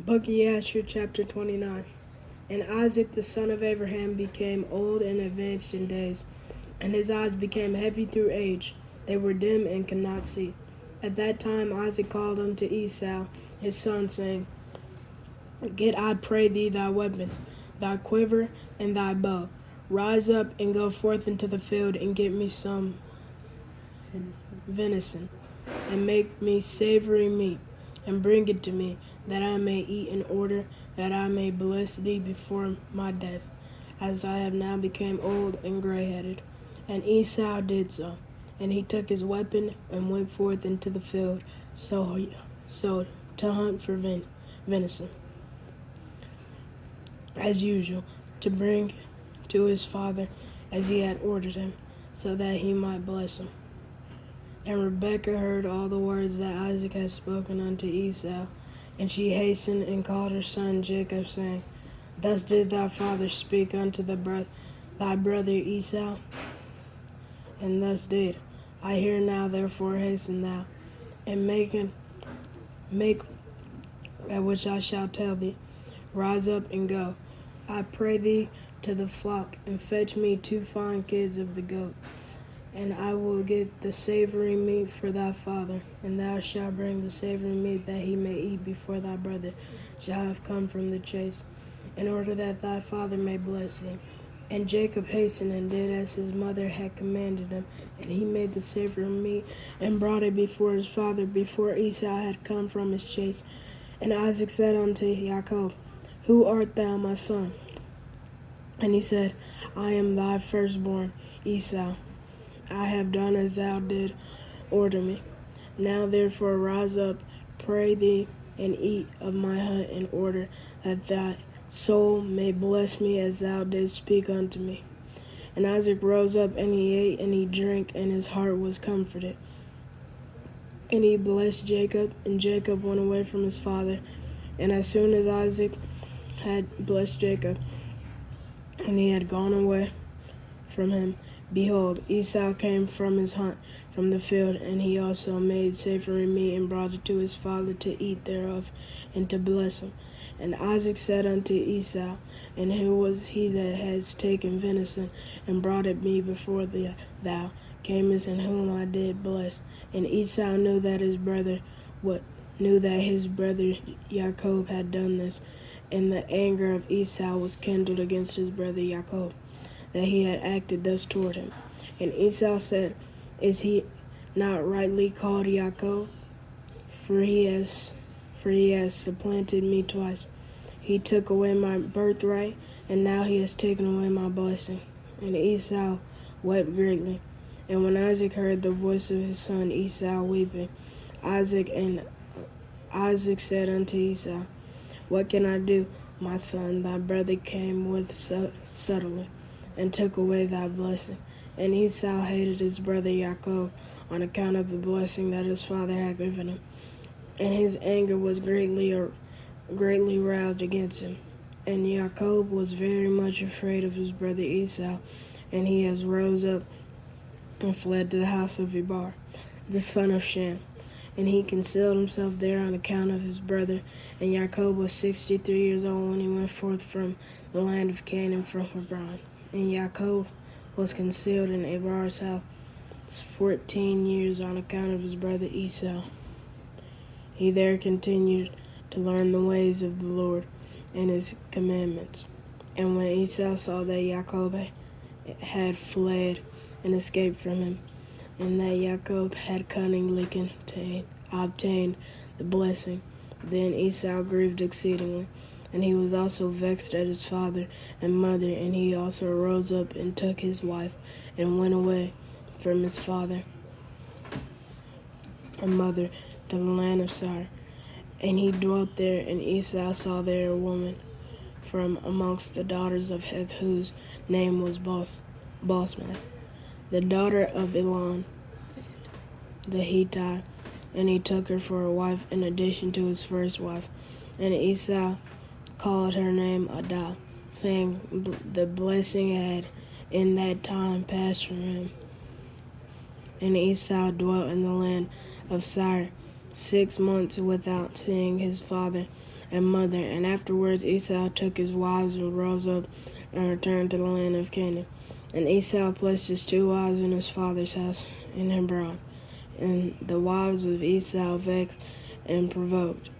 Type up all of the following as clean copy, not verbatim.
Book of Jasher, chapter 29. And Isaac the son of Abraham became old and advanced in days, and his eyes became heavy through age. They were dim and could not see. At that time Isaac called unto Esau his son, saying, Get, I pray thee, thy weapons, thy quiver, and thy bow. Rise up and go forth into the field, and get me some venison, and make me savory meat, and bring it to me, that I may eat, in order that I may bless thee before my death, as I have now become old and gray-headed. And Esau did so, and he took his weapon and went forth into the field, so to hunt for venison, as usual, to bring to his father as he had ordered him, so that he might bless him. And Rebekah heard all the words that Isaac had spoken unto Esau, and she hastened and called her son Jacob, saying, Thus did thy father speak unto thy brother Esau, and thus did I hear. Now therefore hasten thou, and make that which I shall tell thee. Rise up and go, I pray thee, to the flock, and fetch me 2 fine kids of the goat. And I will get the savory meat for thy father, and thou shalt bring the savory meat, that he may eat before thy brother shall have come from the chase, in order that thy father may bless thee. And Jacob hastened and did as his mother had commanded him, and he made the savory meat and brought it before his father, before Esau had come from his chase. And Isaac said unto Jacob, Who art thou, my son? And he said, I am thy firstborn, Esau. I have done as thou did order me. Now therefore rise up, pray thee, and eat of my hut, in order that thy soul may bless me as thou didst speak unto me. And Isaac rose up, and he ate, and he drank, and his heart was comforted. And he blessed Jacob, and Jacob went away from his father. And as soon as Isaac had blessed Jacob, and he had gone away from him, behold, Esau came from his hunt from the field, and he also made savory meat, and brought it to his father to eat thereof, and to bless him. And Isaac said unto Esau, And who was he that has taken venison, and brought it me before thou camest, and whom I did bless? And Esau knew that his brother Jacob had done this, and the anger of Esau was kindled against his brother Jacob, that he had acted thus toward him. And Esau said, Is he not rightly called Jacob? For he has supplanted me twice. He took away my birthright, and now he has taken away my blessing. And Esau wept greatly. And when Isaac heard the voice of his son Esau weeping, Isaac said unto Esau, What can I do, my son? Thy brother came with subtly, and took away thy blessing. And Esau hated his brother Jacob on account of the blessing that his father had given him. And his anger was greatly roused against him. And Jacob was very much afraid of his brother Esau, and he has rose up and fled to the house of Eber, the son of Shem. And he concealed himself there on account of his brother. And Jacob was 63 years old when he went forth from the land of Canaan from Hebron. And Jacob was concealed in Eber's house 14 years on account of his brother Esau. He there continued to learn the ways of the Lord and his commandments. And when Esau saw that Jacob had fled and escaped from him, and that Jacob had cunningly obtained the blessing, then Esau grieved exceedingly. And he was also vexed at his father and mother, and he also rose up and took his wife, and went away from his father and mother to the land of Seir. And he dwelt there, and Esau saw there a woman from amongst the daughters of Heth, whose name was Basmath, the daughter of Elon the Hittite, and he took her for a wife in addition to his first wife. And Esau called her name Adah, saying, The blessing had in that time passed from him. And Esau dwelt in the land of Seir 6 months without seeing his father and mother. And afterwards Esau took his wives and rose up and returned to the land of Canaan. And Esau placed his 2 wives in his father's house in Hebron. And the wives of Esau vexed and provoked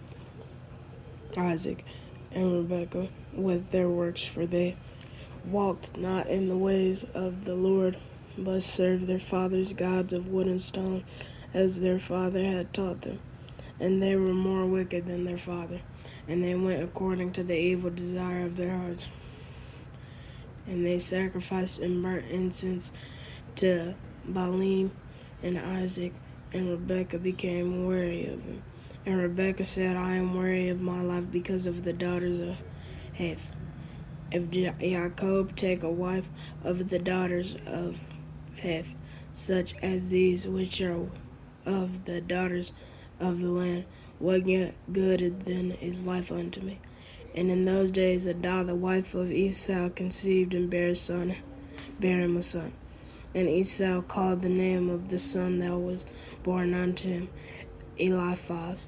Isaac and Rebekah with their works, for they walked not in the ways of the Lord, but served their fathers' gods of wood and stone, as their father had taught them. And they were more wicked than their father, and they went according to the evil desire of their hearts. And they sacrificed and burnt incense to Baalim, and Isaac and Rebekah became weary of him. And Rebekah said, I am weary of my life because of the daughters of Heth. If Jacob take a wife of the daughters of Heth, such as these which are of the daughters of the land, what good then is life unto me? And in those days Adah, the wife of Esau, conceived and bare him a son. And Esau called the name of the son that was born unto him Eliphaz.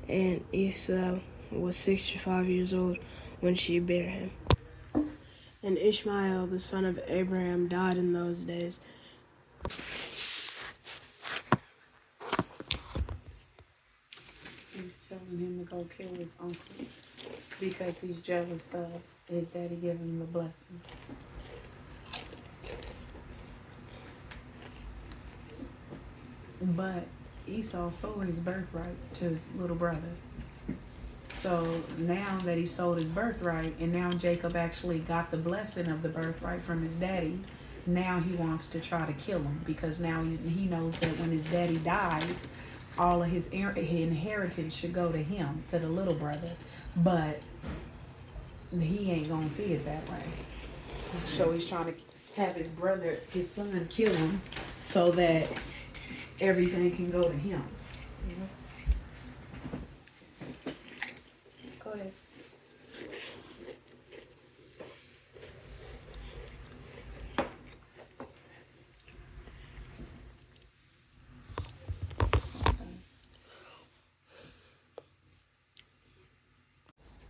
And Esau was 65 years old when she bare him. And Ishmael, the son of Abraham, died in those days. He's telling him to go kill his uncle because he's jealous of his daddy giving him the blessing. But Esau sold his birthright to his little brother. So now that he sold his birthright, and now Jacob actually got the blessing of the birthright from his daddy, now he wants to try to kill him, because now he knows that when his daddy dies, all of his inheritance should go to him, to the little brother. But he ain't gonna see it that way. So he's trying to have his son kill him, so that everything can go to him. Mm-hmm. Go ahead.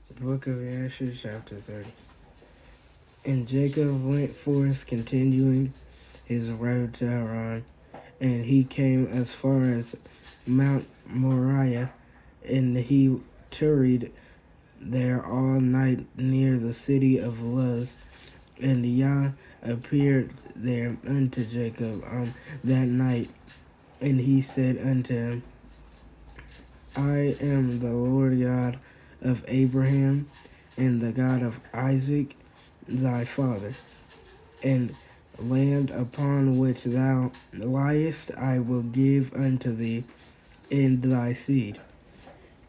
The book of Jasher, chapter 30. And Jacob went forth, continuing his road to Haran, and he came as far as Mount Moriah, and he tarried there all night near the city of Luz. And Yah appeared there unto Jacob on that night, and he said unto him, I am the Lord God of Abraham, and the God of Isaac thy father. And land upon which thou liest I will give unto thee and thy seed.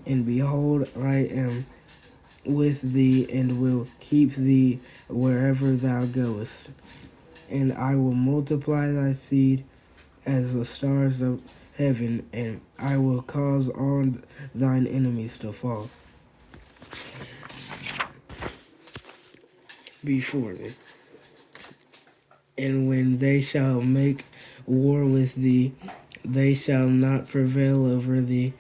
And behold, I am with thee, and will keep thee wherever thou goest. And I will multiply thy seed as the stars of heaven, and I will cause all thine enemies to fall before thee. And when they shall make war with thee, they shall not prevail over thee,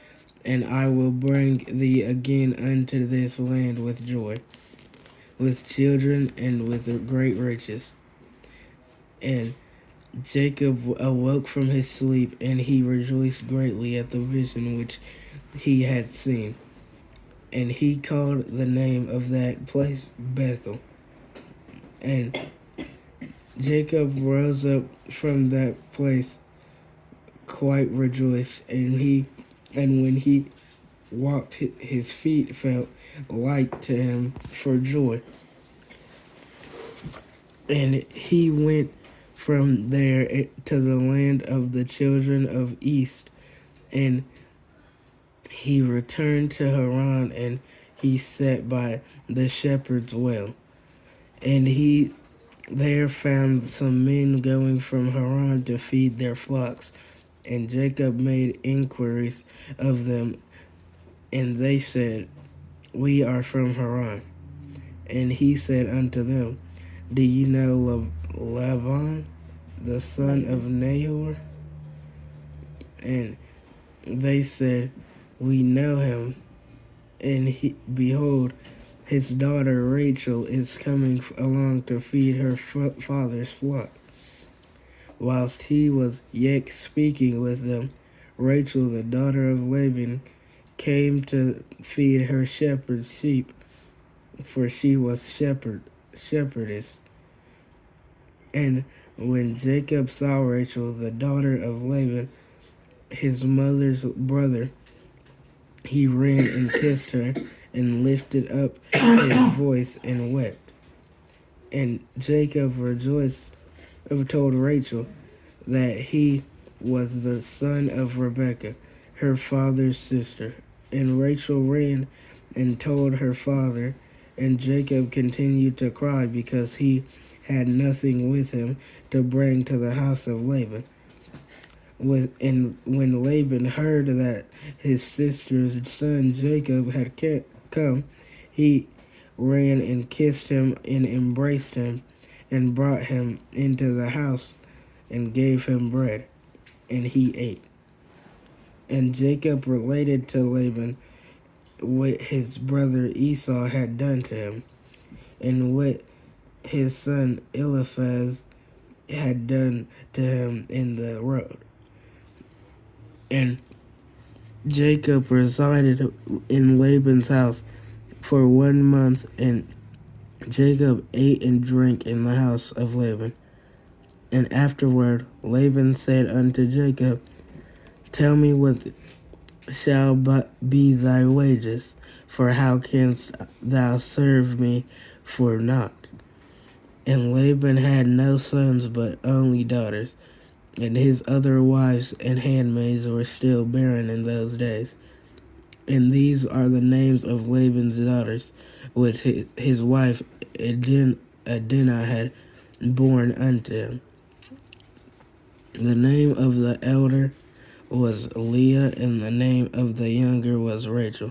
and I will bring thee again unto this land with joy, with children, and with great riches. And Jacob awoke from his sleep, and he rejoiced greatly at the vision which he had seen. And he called the name of that place Bethel. And Jacob rose up from that place quite rejoiced, and when he walked, his feet felt light to him for joy. And he went from there to the land of the children of East, and he returned to Haran, and he sat by the shepherd's well. And he there found some men going from Haran to feed their flocks. And Jacob made inquiries of them, and they said, We are from Haran. And he said unto them, Do you know Laban, the son of Nahor? And they said, we know him, and behold, his daughter Rachel is coming along to feed her father's flock. Whilst he was yet speaking with them, Rachel, the daughter of Laban, came to feed her shepherd's sheep, for she was shepherdess. And when Jacob saw Rachel, the daughter of Laban, his mother's brother, he ran and kissed her and lifted up his voice and wept. And Jacob rejoiced, told Rachel that he was the son of Rebekah, her father's sister. And Rachel ran and told her father, and Jacob continued to cry because he had nothing with him to bring to the house of Laban. And when Laban heard that his sister's son Jacob had come, he ran and kissed him and embraced him and brought him into the house and gave him bread, and he ate. And Jacob related to Laban what his brother Esau had done to him, and what his son Eliphaz had done to him in the road. And Jacob resided in Laban's house for 1 month, and Jacob ate and drank in the house of Laban. And afterward Laban said unto Jacob, Tell me what shall be thy wages, for how canst thou serve me for naught? And Laban had no sons but only daughters, and his other wives and handmaids were still barren in those days. And these are the names of Laban's daughters, which his wife Adinah had born unto him. The name of the elder was Leah, and the name of the younger was Rachel.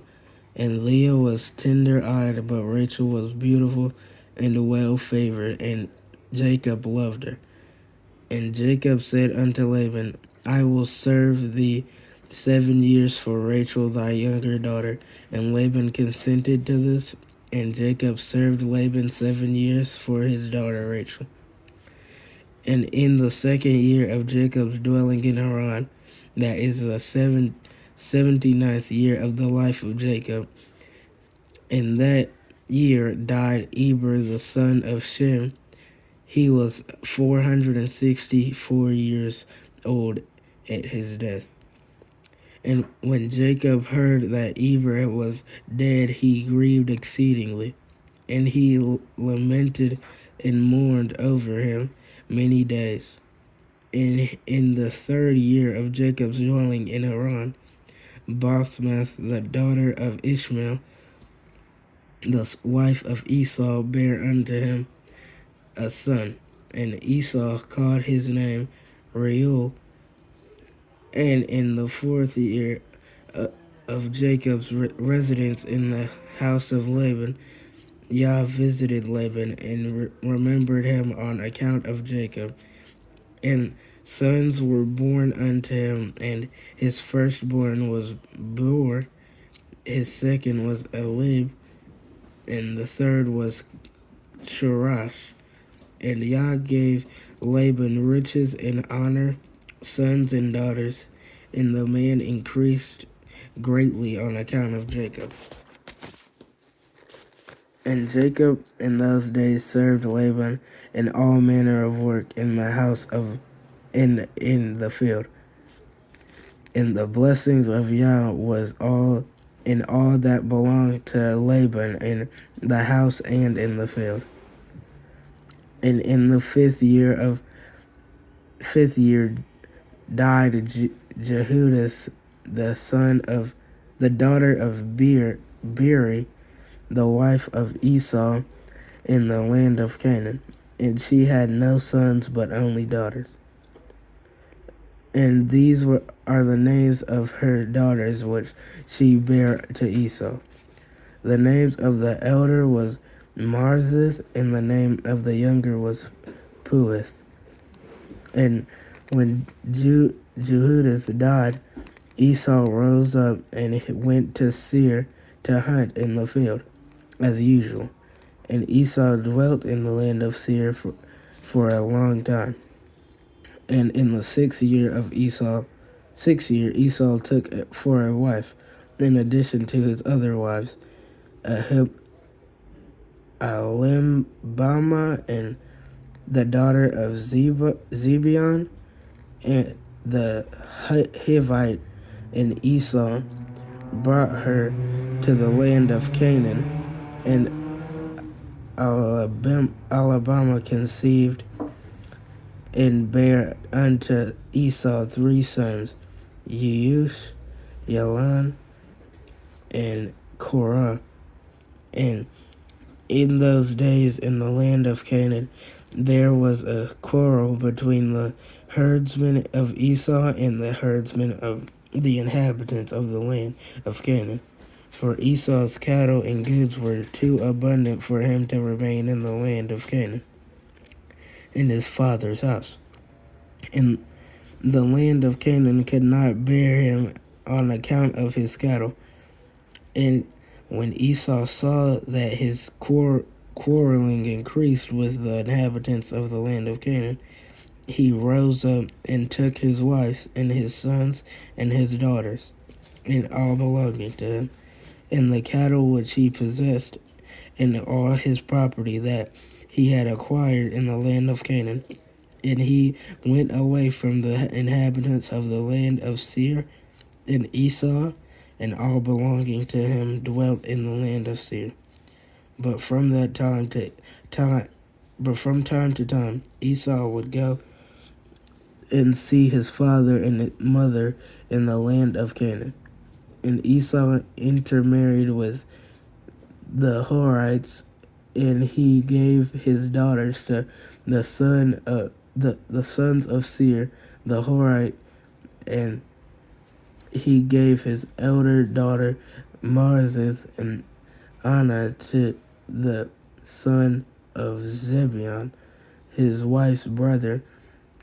And Leah was tender-eyed, but Rachel was beautiful and well-favored, and Jacob loved her. And Jacob said unto Laban, I will serve thee 7 years for Rachel thy younger daughter. And Laban consented to this, and Jacob served Laban 7 years for his daughter Rachel. And in the 2nd year of Jacob's dwelling in Haran, that is the 79th year of the life of Jacob, in that year died Eber the son of Shem. He was 464 years old at his death. And when Jacob heard that Eber was dead, he grieved exceedingly, and he lamented and mourned over him many days. And in the 3rd year of Jacob's dwelling in Haran, Basmath, the daughter of Ishmael, the wife of Esau, bare unto him a son, and Esau called his name Reuel. And in the 4th year of Jacob's residence in the house of Laban, Yah visited Laban and remembered him on account of Jacob. And sons were born unto him, and his firstborn was Bor, his second was Elib, and the third was Shirash. And Yah gave Laban riches and honor, sons and daughters, and the man increased greatly on account of Jacob. And Jacob in those days served Laban in all manner of work in the house of in the field. And the blessings of Yah was all in all that belonged to Laban in the house and in the field. And in the 5th year died Jehudith, the daughter of Beeri, the wife of Esau, in the land of Canaan, and she had no sons but only daughters. And these are the names of her daughters which she bare to Esau. The names of the elder was Marzith, and the name of the younger was Puith. And when Jehudith died, Esau rose up and went to Seir to hunt in the field, as usual. And Esau dwelt in the land of Seir for a long time. And in the sixth year, Esau took for a wife, in addition to his other wives, Alimbama and the daughter of Zebeon, and the Hivite, and Esau brought her to the land of Canaan, and Alabama conceived and bare unto Esau 3 sons, Yeush, Yalan, and Korah. And in those days in the land of Canaan there was a quarrel between the herdsmen of Esau and the herdsmen of the inhabitants of the land of Canaan. For Esau's cattle and goods were too abundant for him to remain in the land of Canaan, in his father's house. And the land of Canaan could not bear him on account of his cattle. And when Esau saw that his quarreling increased with the inhabitants of the land of Canaan, he rose up and took his wives and his sons and his daughters, and all belonging to him, and the cattle which he possessed, and all his property that he had acquired in the land of Canaan. And he went away from the inhabitants of the land of Seir, and Esau and all belonging to him dwelt in the land of Seir. But from time to time, Esau would go and see his father and mother in the land of Canaan. And Esau intermarried with the Horites, and he gave his daughters to the sons of Seir, the Horite, and he gave his elder daughter Marzith and Anna to the son of Zebeon, his wife's brother,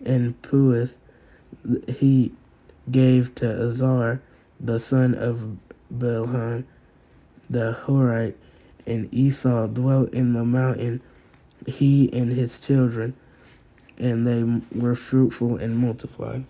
and Puith he gave to Azar, the son of Bilhan, the Horite. And Esau dwelt in the mountain, he and his children, and they were fruitful and multiplied.